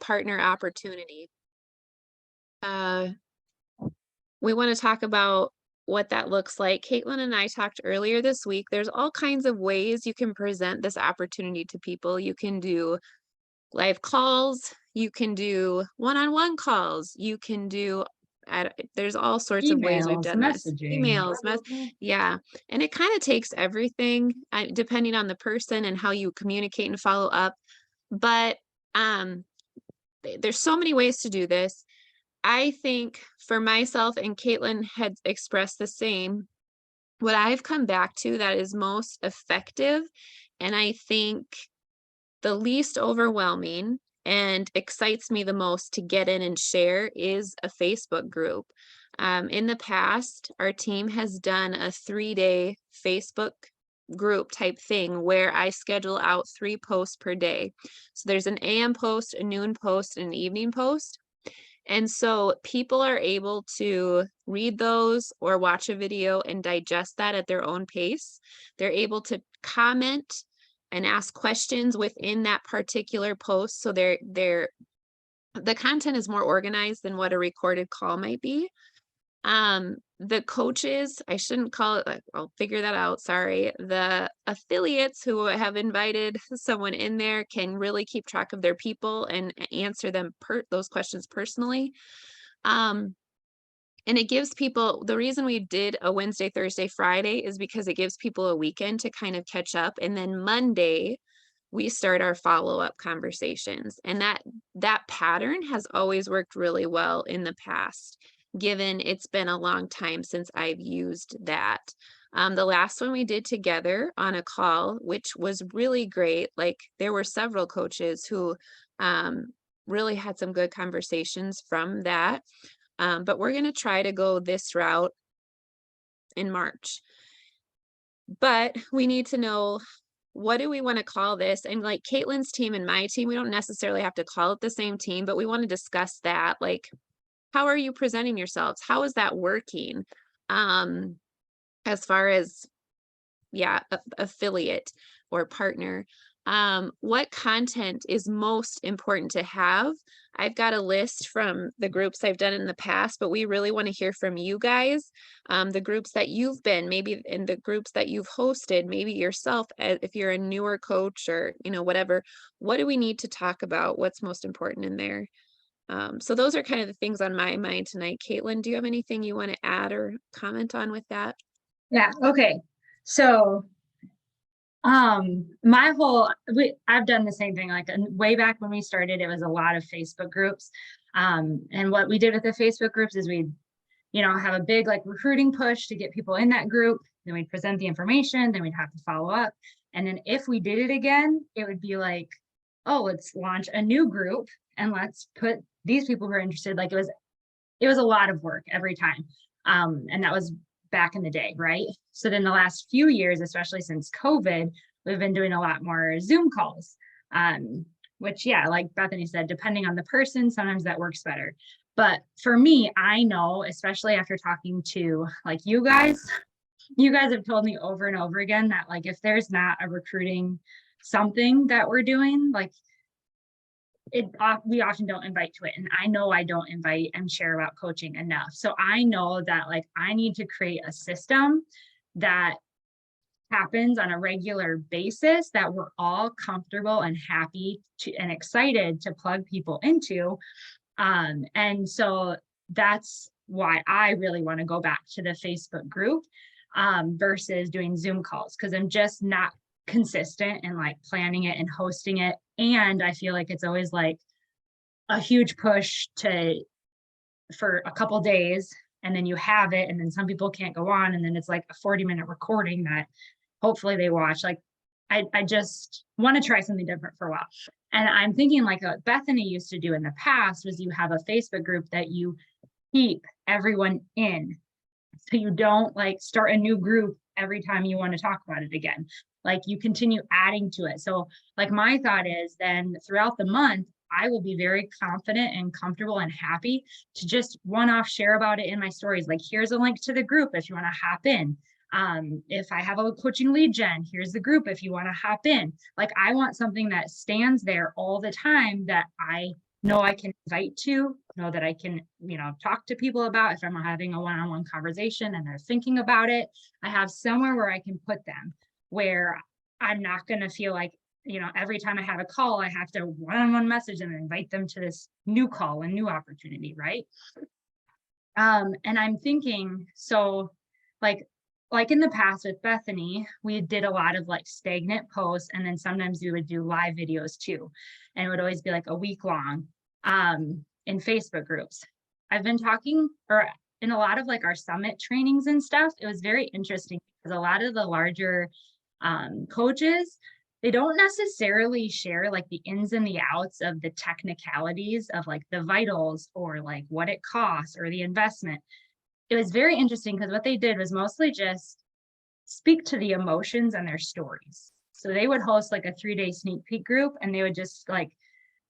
partner opportunity. Uh, we want to talk about what that looks like. Caitlin and I talked earlier this week. There's all kinds of ways you can present this opportunity to people. You can do live calls, you can do one-on-one calls, you can do there's all sorts of ways we've Emails, done this. messaging. Emails, yeah. And it kind of takes everything, depending on the person and how you communicate and follow up. But um, there's so many ways to do this. I think for myself, and Caitlin had expressed the same, what I've come back to that is most effective, and I think the least overwhelming and excites me the most to get in and share is a Facebook group. In the past, our team has done a 3-day Facebook group type thing where I schedule out 3 posts per day. So there's an AM post, a noon post, and an evening post. And so people are able to read those or watch a video and digest that at their own pace. They're able to comment and ask questions within that particular post. So the content is more organized than what a recorded call might be. The coaches, I shouldn't call it, I'll figure that out, sorry. The affiliates who have invited someone in there can really keep track of their people and answer them those questions personally. And it gives people, the reason we did a Wednesday, Thursday, Friday is because it gives people a weekend to kind of catch up. And then Monday, we start our follow-up conversations. And that pattern has always worked really well in the past, given it's been a long time since I've used that. The last one we did together on a call, which was really great. Like there were several coaches who really had some good conversations from that. But we're going to try to go this route in March. But we need to know, what do we want to call this? And like Caitlin's team and my team, we don't necessarily have to call it the same team, but we want to discuss that. Like, how are you presenting yourselves? How is that working? As far as, yeah, affiliate or partner. What content is most important to have? I've got a list from the groups I've done in the past, but we really want to hear from you guys. The groups that you've been, maybe in the groups that you've hosted, maybe yourself, if you're a newer coach or, whatever, what do we need to talk about? What's most important in there? So those are kind of the things on my mind tonight. Caitlin, do you have anything you want to add or comment on with that? Yeah. Okay. So, I've done the same thing, like way back when we started, it was a lot of Facebook groups. And what we did with the Facebook groups is we'd, have a big like recruiting push to get people in that group. Then we'd present the information, then we'd have to follow up. And then if we did it again, it would be like, oh, let's launch a new group and let's put these people who are interested. Like it was a lot of work every time. And that was back in the day, right? So then the last few years, especially since COVID, we've been doing a lot more Zoom calls, which, yeah, like Bethany said, depending on the person, sometimes that works better. But for me, I know, especially after talking to like you guys have told me over and over again that like if there's not a recruiting something that we're doing, like we often don't invite to it. And I know I don't invite and share about coaching enough. So I know that like I need to create a system that happens on a regular basis that we're all comfortable and happy to and excited to plug people into. And so that's why I really want to go back to the Facebook group versus doing Zoom calls, because I'm just not consistent in like planning it and hosting it. And I feel like it's always like a huge push for a couple days, and then you have it, and then some people can't go on, and then it's like a 40-minute recording that hopefully they watch. Like I just want to try something different for a while. And I'm thinking like what Bethany used to do in the past was you have a Facebook group that you keep everyone in. So you don't like start a new group every time you want to talk about it again. Like you continue adding to it. So like my thought is then throughout the month, I will be very confident and comfortable and happy to just one-off share about it in my stories. Like here's a link to the group if you want to hop in. If I have a coaching lead gen, here's the group if you want to hop in. Like I want something that stands there all the time that I know I can invite to, know that I can, talk to people about if I'm having a one-on-one conversation and they're thinking about it. I have somewhere where I can put them, where I'm not going to feel like, every time I have a call, I have to one-on-one message them and invite them to this new call and new opportunity, right? And I'm thinking, so like in the past with Bethany, we did a lot of like stagnant posts, and then sometimes we would do live videos too. And it would always be like a week long in Facebook groups. I've been talking, or in a lot of like our summit trainings and stuff, it was very interesting because a lot of the larger coaches, they don't necessarily share like the ins and the outs of the technicalities of like the vitals or like what it costs or the investment. It was very interesting because what they did was mostly just speak to the emotions and their stories. So they would host like a 3-day sneak peek group, and they would just like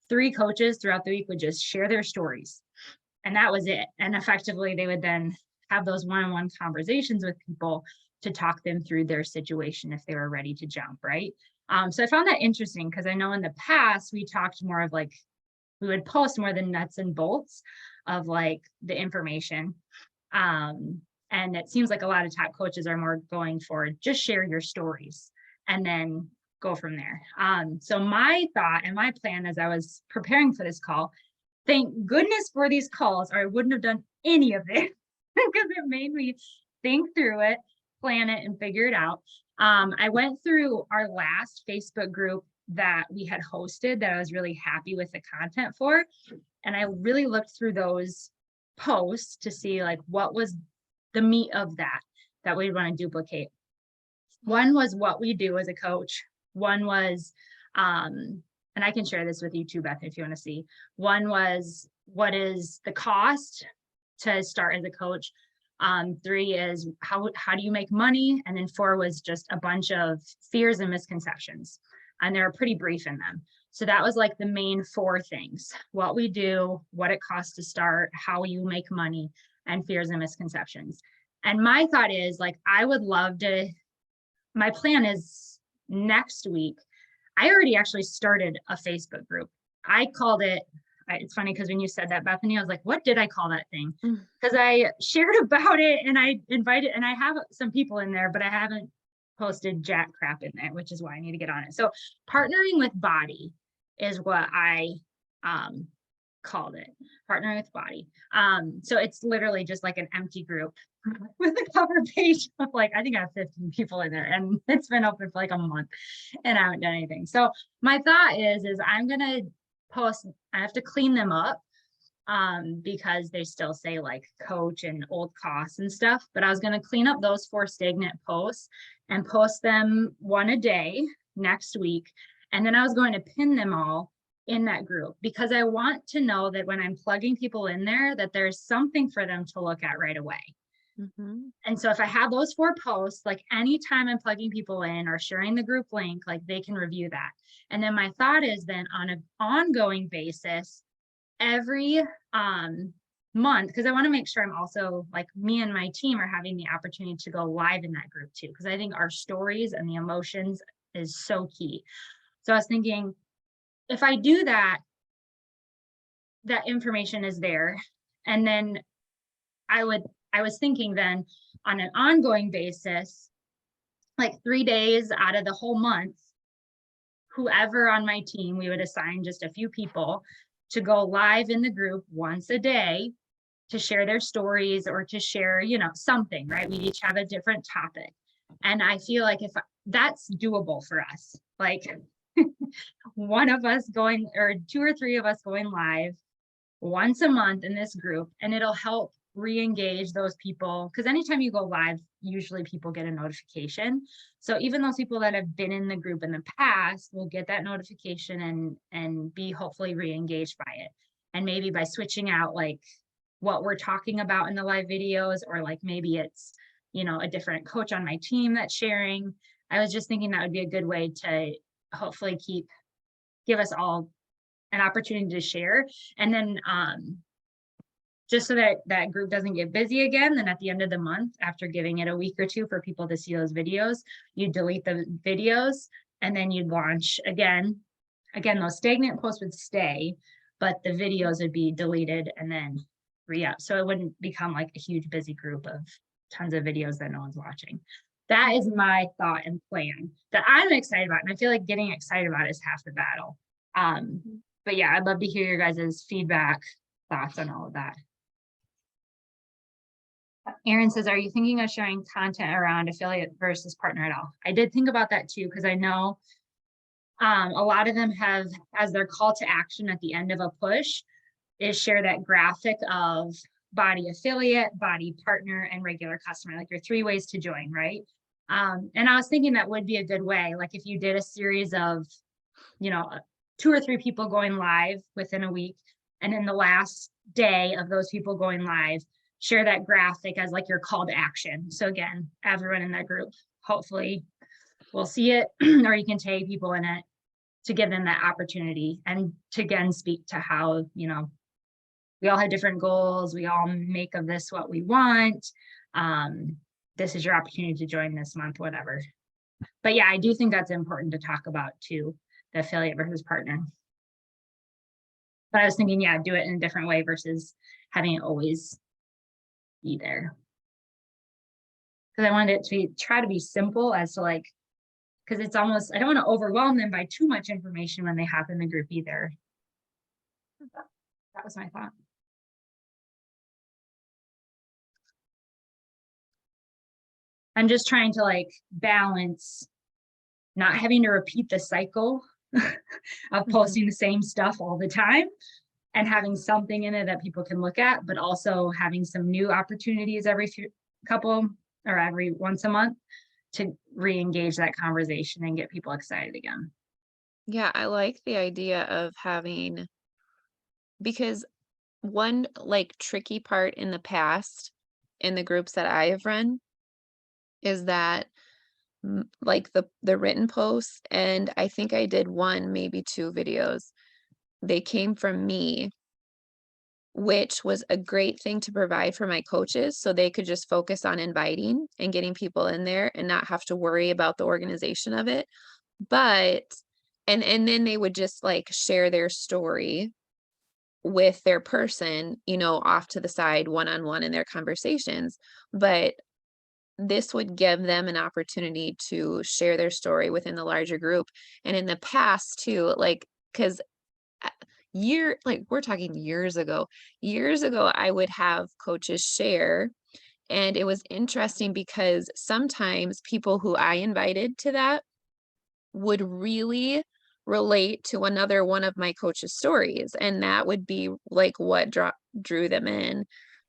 3 coaches throughout the week would just share their stories. And that was it. And effectively, they would then have those one-on-one conversations with people to talk them through their situation if they were ready to jump, right? So I found that interesting because I know in the past we talked more of like, we would post more the nuts and bolts of like the information. And it seems like a lot of top coaches are more going for just share your stories and then go from there. So my thought and my plan as I was preparing for this call, thank goodness for these calls, or I wouldn't have done any of this because it made me think through it, plan it, and figure it out. I went through our last Facebook group that we had hosted that I was really happy with the content for. And I really looked through those posts to see like what was the meat of that we'd want to duplicate. One was what we do as a coach. One was, and I can share this with you too, Beth, if you want to see. One was, what is the cost to start as a coach? 3 is how do you make money? And then 4 was just a bunch of fears and misconceptions. And they're pretty brief in them. So that was like the main 4 things: what we do, what it costs to start, how you make money, and fears and misconceptions. And my thought is like, I would love to, my plan is next week. I already actually started a Facebook group. I called it, it's funny because when you said that, Bethany, I was like, what did I call that thing? Because I shared about it and I invited, and I have some people in there, but I haven't posted jack crap in there, which is why I need to get on it. So partnering with BODi is what I called it, partnering with BODi. So it's literally just like an empty group with a cover page of like, I think I have 15 people in there, and it's been open for like a month and I haven't done anything. So my thought is I'm gonna post, I have to clean them up because they still say like coach and old costs and stuff, but I was going to clean up those 4 stagnant posts and post them 1 a day next week. And then I was going to pin them all in that group because I want to know that when I'm plugging people in there, that there's something for them to look at right away. And so if I have those 4 posts, like anytime I'm plugging people in or sharing the group link, like they can review that. And then my thought is then on an ongoing basis, every month, because I want to make sure I'm also like, me and my team are having the opportunity to go live in that group too, because I think our stories and the emotions is so key. So I was thinking, if I do that, that information is there. And then I was thinking then on an ongoing basis, like 3 days out of the whole month, whoever on my team, we would assign just a few people to go live in the group once a day to share their stories or to share, something, right? We each have a different topic. And I feel like if that's doable for us, like one of us going, or 2 or 3 of us going live once a month in this group, and it'll help re-engage those people, because anytime you go live, usually people get a notification. So even those people that have been in the group in the past will get that notification and be hopefully re-engaged by it. And maybe by switching out like what we're talking about in the live videos, or like maybe it's, a different coach on my team that's sharing. I was just thinking that would be a good way to hopefully give us all an opportunity to share. And then just so that that group doesn't get busy again, then at the end of the month, after giving it a week or 2 for people to see those videos, you delete the videos and then you'd launch again. Those stagnant posts would stay, but the videos would be deleted and then re-up. So it wouldn't become like a huge busy group of tons of videos that no one's watching. That is my thought and plan that I'm excited about. And I feel like getting excited about is half the battle. But yeah, I'd love to hear your guys' feedback, thoughts on all of that. Aaron says, are you thinking of sharing content around affiliate versus partner at all? I did think about that too, because I know a lot of them have, as their call to action at the end of a push, is share that graphic of BODi affiliate, BODi partner, and regular customer, like your 3 ways to join, right? And I was thinking that would be a good way. Like if you did a series of, 2 or 3 people going live within a week, and then the last day of those people going live, share that graphic as like your call to action. So again, everyone in that group, hopefully will see it, or you can tag people in it to give them that opportunity, and to again speak to how, we all have different goals. We all make of this what we want. This is your opportunity to join this month, whatever. But yeah, I do think that's important to talk about too, the affiliate versus partner. But I was thinking, yeah, do it in a different way versus having it always be there. Because I wanted it to try to be simple as to like, because it's almost, I don't want to overwhelm them by too much information when they hop in the group either. That was my thought. I'm just trying to like balance not having to repeat the cycle of posting the same stuff all the time and having something in it that people can look at, but also having some new opportunities every couple or every once a month to re-engage that conversation and get people excited again. Yeah, I like the idea of having, because one like tricky part in the past in the groups that I have run is that like the written posts, and I think I did 1, maybe 2 videos. They came from me, which was a great thing to provide for my coaches so they could just focus on inviting and getting people in there and not have to worry about the organization of it. But and then they would just like share their story with their person, off to the side, one-on-one in their conversations. But this would give them an opportunity to share their story within the larger group. And in the past too, like, because we're talking years ago, I would have coaches share, and it was interesting because sometimes people who I invited to that would really relate to another one of my coaches' stories, and that would be like what drew them in.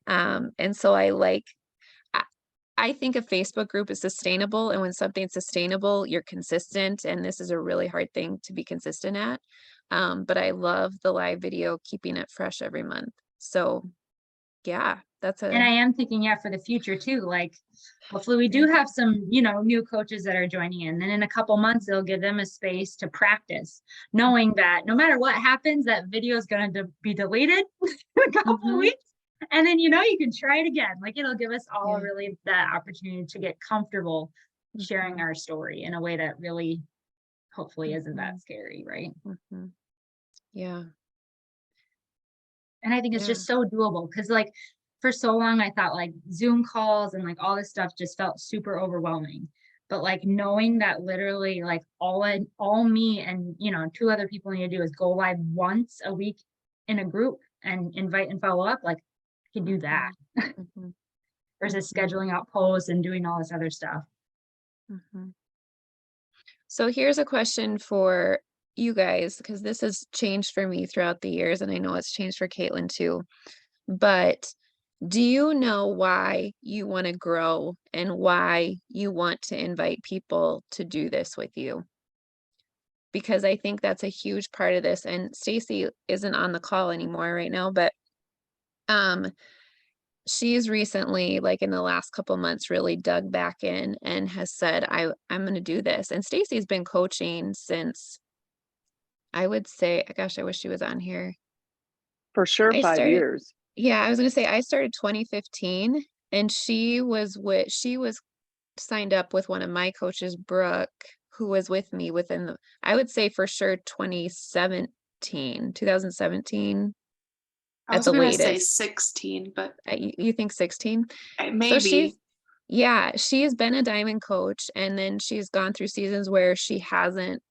And so I think a Facebook group is sustainable, and when something's sustainable, you're consistent, and this is a really hard thing to be consistent at. But I love the live video, keeping it fresh every month. So yeah, And I am thinking, yeah, for the future too, like hopefully we do have some, new coaches that are joining in. Then in a couple months, it'll give them a space to practice, knowing that no matter what happens, that video is going to be deleted in a couple of weeks. And then, you can try it again. Like it'll give us all really that opportunity to get comfortable sharing our story in a way that really hopefully isn't that scary, right? Yeah. And I think it's just so doable because like for so long I thought like Zoom calls and like all this stuff just felt super overwhelming. But like knowing that literally like all me and 2 other people need to do is go live once a week in a group and invite and follow up, like I can do that versus scheduling out posts and doing all this other stuff. So here's a question for you guys, because this has changed for me throughout the years, and I know it's changed for Caitlin too. But do you know why you want to grow and why you want to invite people to do this with you? Because I think that's a huge part of this. And Stacy isn't on the call anymore right now, but she's recently, like in the last couple months, really dug back in and has said, I'm going to do this. And Stacy's been coaching since, I would say, gosh, I wish she was on here. For sure, 5 years. Yeah, I was going to say I started 2015, and she was signed up with one of my coaches, Brooke, who was with me within I would say for sure 2017 2017 I at was the gonna say latest. 16, but You think 16? So maybe. she's been a diamond coach, and then she's gone through seasons where she hasn't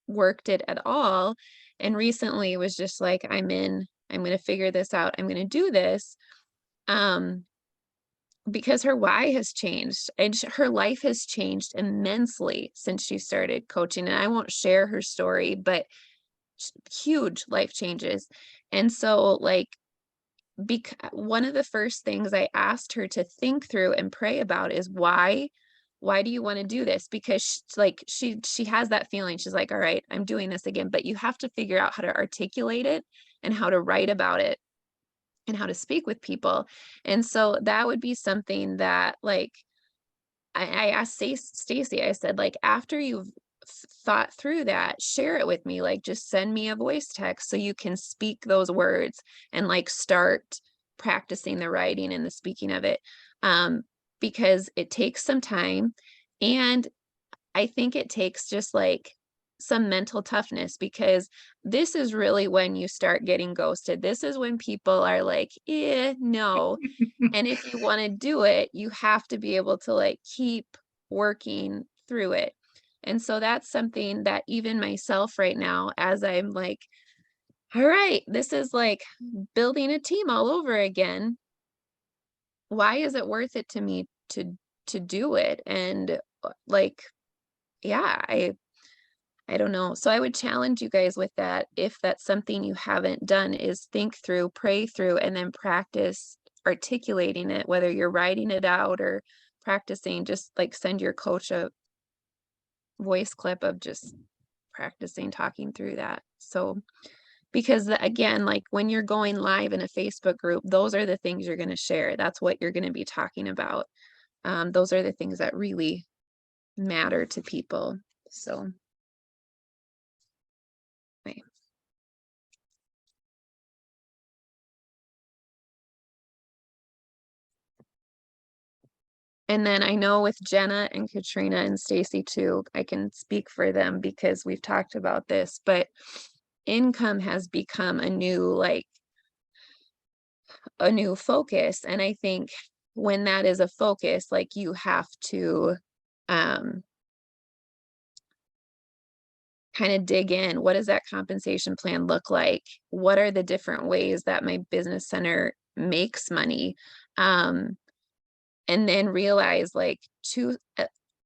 worked it at all. And recently was just like, I'm going to figure this out. I'm going to do this. Because her why has changed, and her life has changed immensely since she started coaching. And I won't share her story, but huge life changes. And so like, one of the first things I asked her to think through and pray about is why do you want to do this? Because she has that feeling. She's like, all right, I'm doing this again, but you have to figure out how to articulate it and how to write about it and how to speak with people. And so that would be something that like I asked Stacy, I said, like, after you've thought through that, share it with me, like just send me a voice text so you can speak those words and like start practicing the writing and the speaking of it. Because it takes some time, and I think it takes just like some mental toughness, because this is really when you start getting ghosted. This is when people are like, no. And if you want to do it, you have to be able to like keep working through it. And so that's something that even myself right now, as I'm like, all right, this is like building a team all over again. Why is it worth it to me to do it? And like, yeah, I don't know. So I would challenge you guys with that. If that's something you haven't done, is think through, pray through, and then practice articulating it, whether you're writing it out or practicing, just like send your coach a voice clip of just practicing talking through that. So, because again, like when you're going live in a Facebook group, those are the things you're going to share. That's what you're going to be talking about. Those are the things that really matter to people. So, right. And then I know with Jenna and Katrina and Stacy too, I can speak for them because we've talked about this, but income has become a new focus. And I think when that is a focus, like you have to kind of dig in. What does that compensation plan look like? What are the different ways that my business center makes money? And then realize like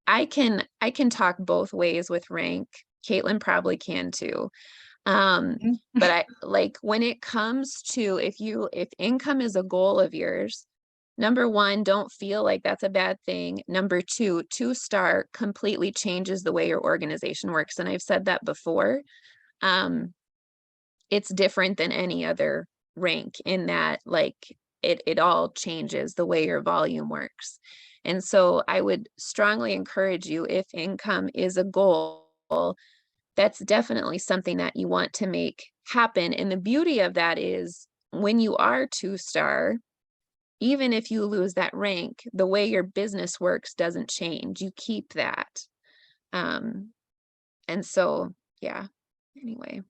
I can talk both ways with rank. Caitlin probably can too. But I like when it comes to if income is a goal of yours, number one, don't feel like that's a bad thing. Number two, 2-star completely changes the way your organization works. And I've said that before. It's different than any other rank in that like it all changes the way your volume works. And so I would strongly encourage you, if income is a goal, that's definitely something that you want to make happen. And the beauty of that is when you are 2-star, even if you lose that rank, the way your business works doesn't change. You keep that. And so, yeah, anyway.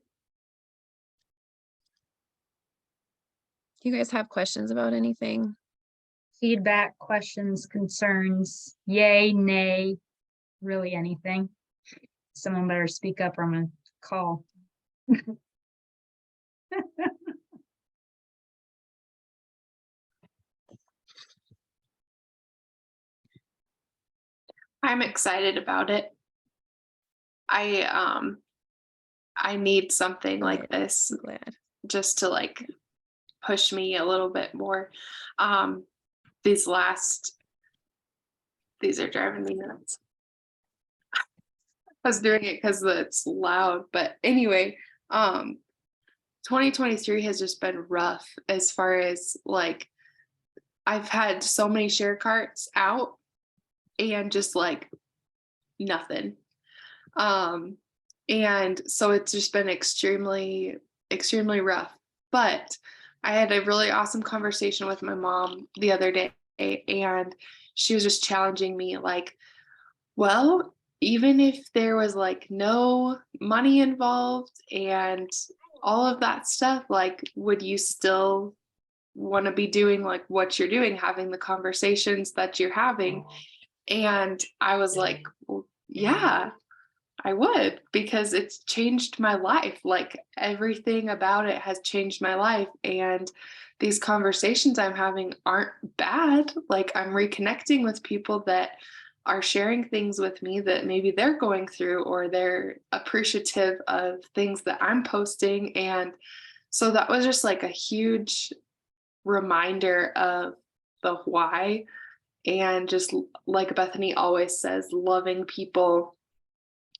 Do you guys have questions about anything? Feedback, questions, concerns, yay, nay, really anything. Someone better speak up or I'm gonna call. I'm excited about it. I need something like this Glad. just to like push me a little bit more. These are driving me nuts. I was doing it because it's loud, but anyway, 2023 has just been rough as far as like I've had so many share carts out and just like nothing. And so it's just been extremely, extremely rough. But I had a really awesome conversation with my mom the other day, and she was just challenging me like, well, even if there was like no money involved and all of that stuff, like, would you still want to be doing like what you're doing, having the conversations that you're having? And I was like, well, yeah, I would, because it's changed my life. Like, everything about it has changed my life. And these conversations I'm having aren't bad. Like, I'm reconnecting with people that are sharing things with me that maybe they're going through, or they're appreciative of things that I'm posting. And so that was just like a huge reminder of the why. And just like Bethany always says, loving people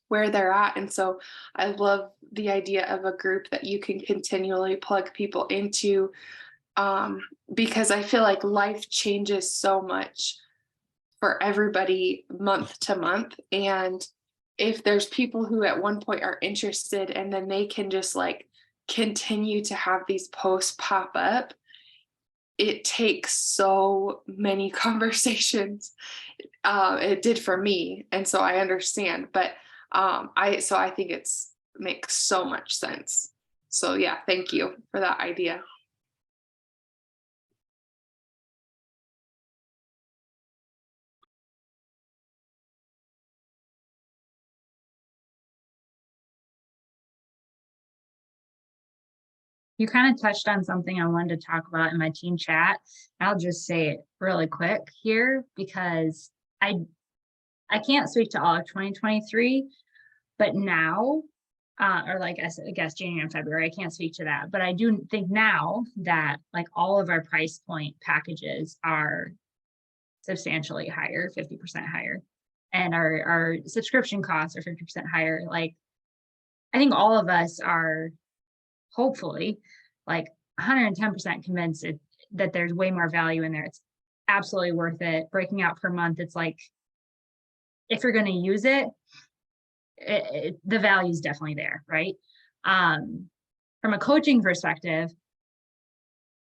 where they're at. And so I love the idea of a group that you can continually plug people into, because I feel like life changes so much for everybody month to month. And if there's people who at one point are interested, and then they can just like continue to have these posts pop up, it takes so many conversations. It did for me, and so I understand. But I think it's makes so much sense. So yeah, thank you for that idea. You kind of touched on something I wanted to talk about in my team chat. I'll just say it really quick here, because I can't speak to all of 2023, but now, or like I guess January and February, I can't speak to that. But I do think now that like all of our price point packages are substantially higher, 50% higher, and our subscription costs are 50% higher. Like, I think all of us are hopefully like 110% convinced that there's way more value in there. It's absolutely worth it. Breaking out per month, it's like, if you're going to use it, the value is definitely there, right? From a coaching perspective,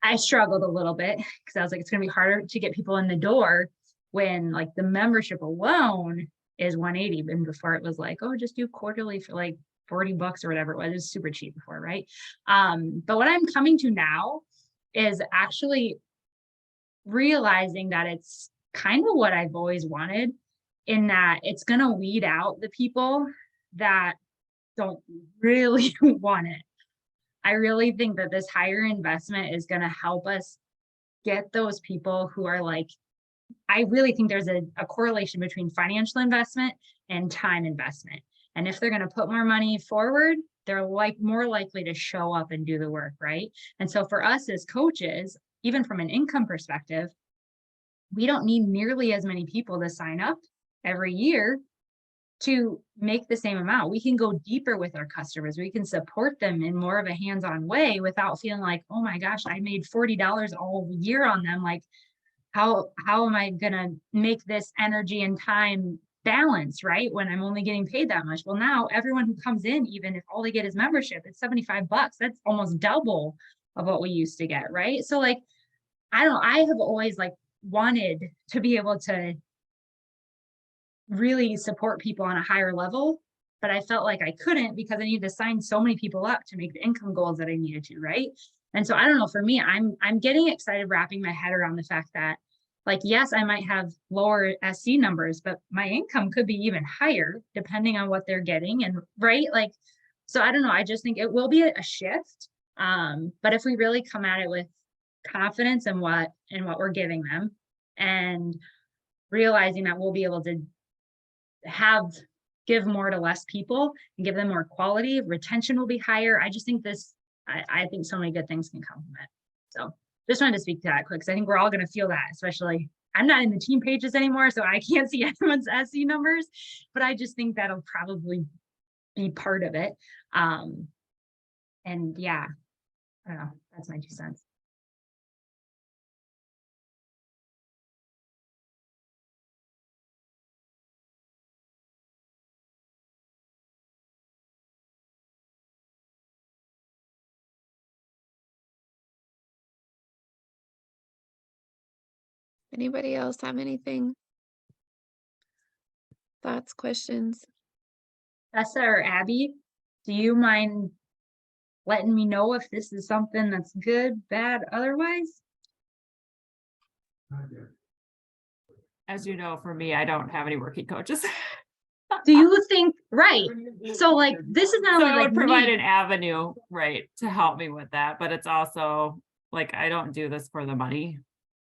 I struggled a little bit because I was like, it's going to be harder to get people in the door when like the membership alone is 180. And before it was like, oh, just do quarterly for like $40 or whatever it was. It was super cheap before, right? But what I'm coming to now is actually realizing that it's kind of what I've always wanted, in that it's going to weed out the people that don't really want it. I really think that this higher investment is going to help us get those people who are like, I really think there's a correlation between financial investment and time investment. And if they're going to put more money forward, they're like more likely to show up and do the work, right? And so for us as coaches, even from an income perspective, we don't need nearly as many people to sign up every year to make the same amount. We can go deeper with our customers. We can support them in more of a hands-on way without feeling like, oh my gosh, I made $40 all year on them. Like, how am I gonna make this energy and time balance, right? When I'm only getting paid that much. Well, now everyone who comes in, even if all they get is membership, it's $75. That's almost double of what we used to get, right? So like, I have always like wanted to be able to really support people on a higher level, but I felt like I couldn't because I needed to sign so many people up to make the income goals that I needed to, right? And so I don't know, for me, I'm getting excited wrapping my head around the fact that, like, yes, I might have lower SC numbers, but my income could be even higher depending on what they're getting. And right, like, so I don't know, I just think it will be a shift. But if we really come at it with confidence in what we're giving them, and realizing that we'll be able to give more to less people and give them more quality, retention will be higher. I just think I think so many good things can come from it. So just wanted to speak to that quick, because I think we're all going to feel that, especially I'm not in the team pages anymore, so I can't see everyone's SC numbers, but I just think that'll probably be part of it. And yeah, I don't know, that's my 2 cents. Anybody else have anything? Thoughts, questions? Tessa or Abby, do you mind letting me know if this is something that's good, bad, otherwise. As you know, for me, I don't have any working coaches. Do you think, right? So like, this is not So only it like would provide me, an avenue, right, to help me with that, but it's also like, I don't do this for the money.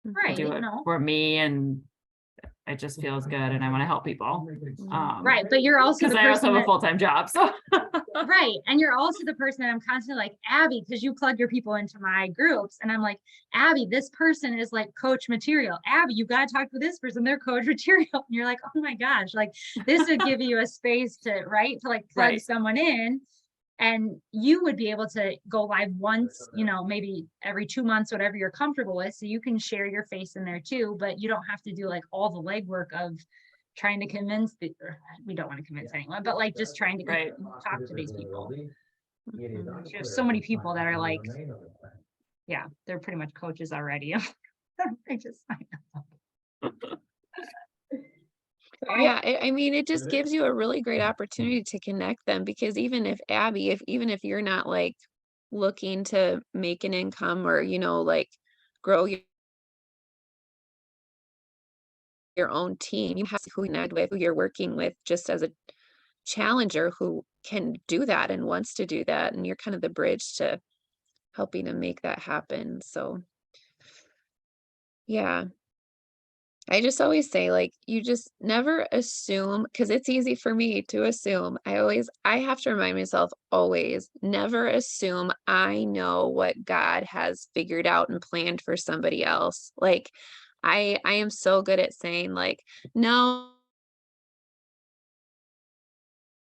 I right, do it no, for me, and it just feels good, and I want to help people. right, but you're also Because the I also person have a that, full-time job, so. right, and you're also the person that I'm constantly like, Abby, because you plug your people into my groups, and I'm like, Abby, this person is like coach material. Abby, you got to talk to this person, they're coach material. And you're like, oh my gosh, like this would give you a space to, right, to like plug Right. someone in. And you would be able to go live once, you know, maybe every 2 months, whatever you're comfortable with. So you can share your face in there too, but you don't have to do like all the legwork of trying to convince we don't want to convince anyone, but like just trying to Right. talk to these people. There's so many people that are like, yeah, they're pretty much coaches already. I just, Yeah, I mean, it just gives you a really great opportunity to connect them, because even if Abby, even if you're not like looking to make an income or, like grow your own team, you have who you connect with, who you're working with, just as a challenger who can do that and wants to do that. And you're kind of the bridge to helping to make that happen. So yeah. I just always say, like, you just never assume, because it's easy for me to assume. I have to remind myself always, never assume I know what God has figured out and planned for somebody else. Like, I am so good at saying, like, no,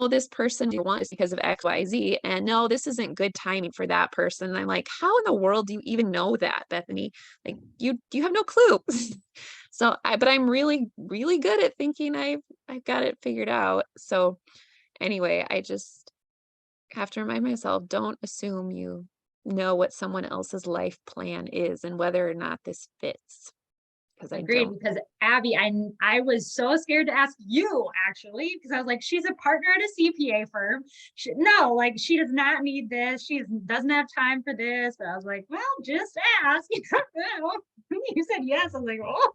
well, this person you want is because of XYZ, and no, this isn't good timing for that person. And I'm like, how in the world do you even know that, Bethany? Like, you have no clue. But I'm really, really good at thinking I've got it figured out. So anyway, I just have to remind myself, don't assume you know what someone else's life plan is and whether or not this fits. Because I agreed, don't. because Abby, I was so scared to ask you actually, because I was like, she's a partner at a CPA firm. No, like she does not need this. She doesn't have time for this. But I was like, well, just ask. You said yes. I was like, oh,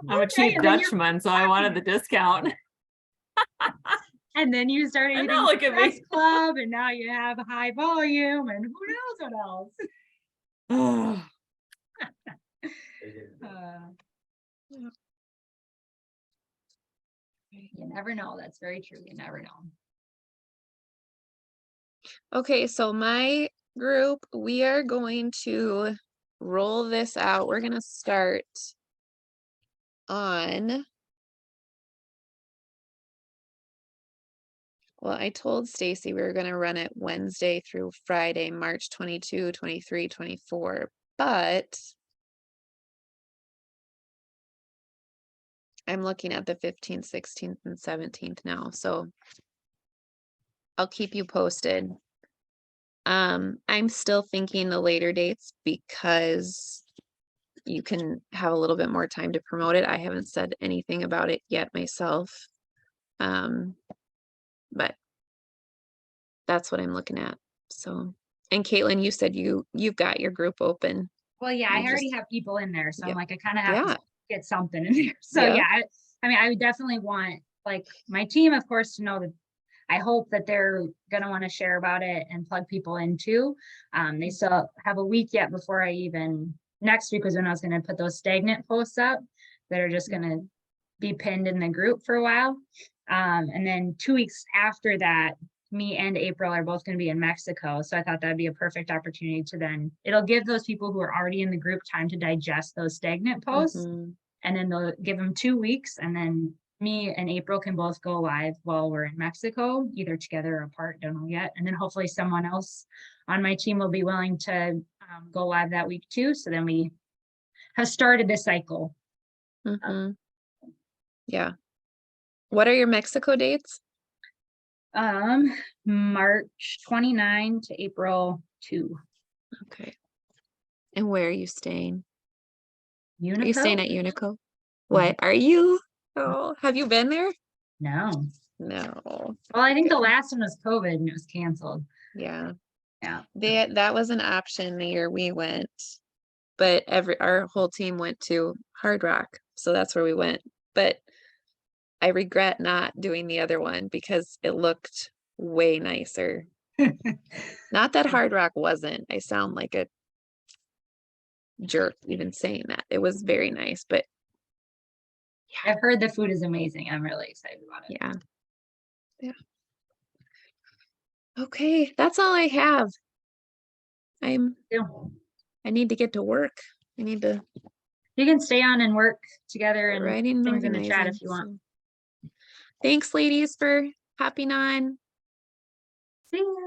I'm a cheap Dutchman, so I wanted the discount. And then you started And hitting now look at Press me. Club, and now you have high volume, and who knows what else. You never know. That's very true. You never know. Okay, so my group, we are going to roll this out. We're going to start on, well, I told Stacy we were going to run it Wednesday through Friday, March 22, 23, 24, but I'm looking at the 15th, 16th, and 17th now, so I'll keep you posted. I'm still thinking the later dates because you can have a little bit more time to promote it. I haven't said anything about it yet myself. But that's what I'm looking at. So, and Caitlin, you said you've got your group open. Well, yeah, I already have people in there, so I'm Yep. like, I kind of have Yeah. to get something in there. So Yeah. yeah, I mean, I would definitely want like my team, of course, to know that I hope that they're gonna want to share about it and plug people in too. They still have a week yet before next week was when I was gonna put those stagnant posts up that are just gonna be pinned in the group for a while. And then 2 weeks after that, me and April are both going to be in Mexico. So I thought that'd be a perfect opportunity to then, it'll give those people who are already in the group time to digest those stagnant posts. Mhm. And then they'll give them 2 weeks. And then me and April can both go live while we're in Mexico, either together or apart, don't know yet. And then hopefully someone else on my team will be willing to go live that week too. So then we have started this cycle. Mhm. Yeah. What are your Mexico dates? March 29 to April 2. Okay. And where are you staying? Unico? Are you staying at Unico? What are you? Oh, have you been there? No. No. Well, I think the Okay. last one was COVID and it was canceled. Yeah. Yeah. That was an option the year we went, but our whole team went to Hard Rock, so that's where we went. But I regret not doing the other one because it looked way nicer. Not that Hard Rock wasn't. I sound like a jerk even saying that. It was very nice, but I've heard the food is amazing. I'm really excited about it. yeah. Yeah. Okay, that's all I have. Yeah. I need to get to work. I need to You can stay on and work together and writing and things in the chat organizing. if you want. So. Thanks, ladies, for hopping on. See ya.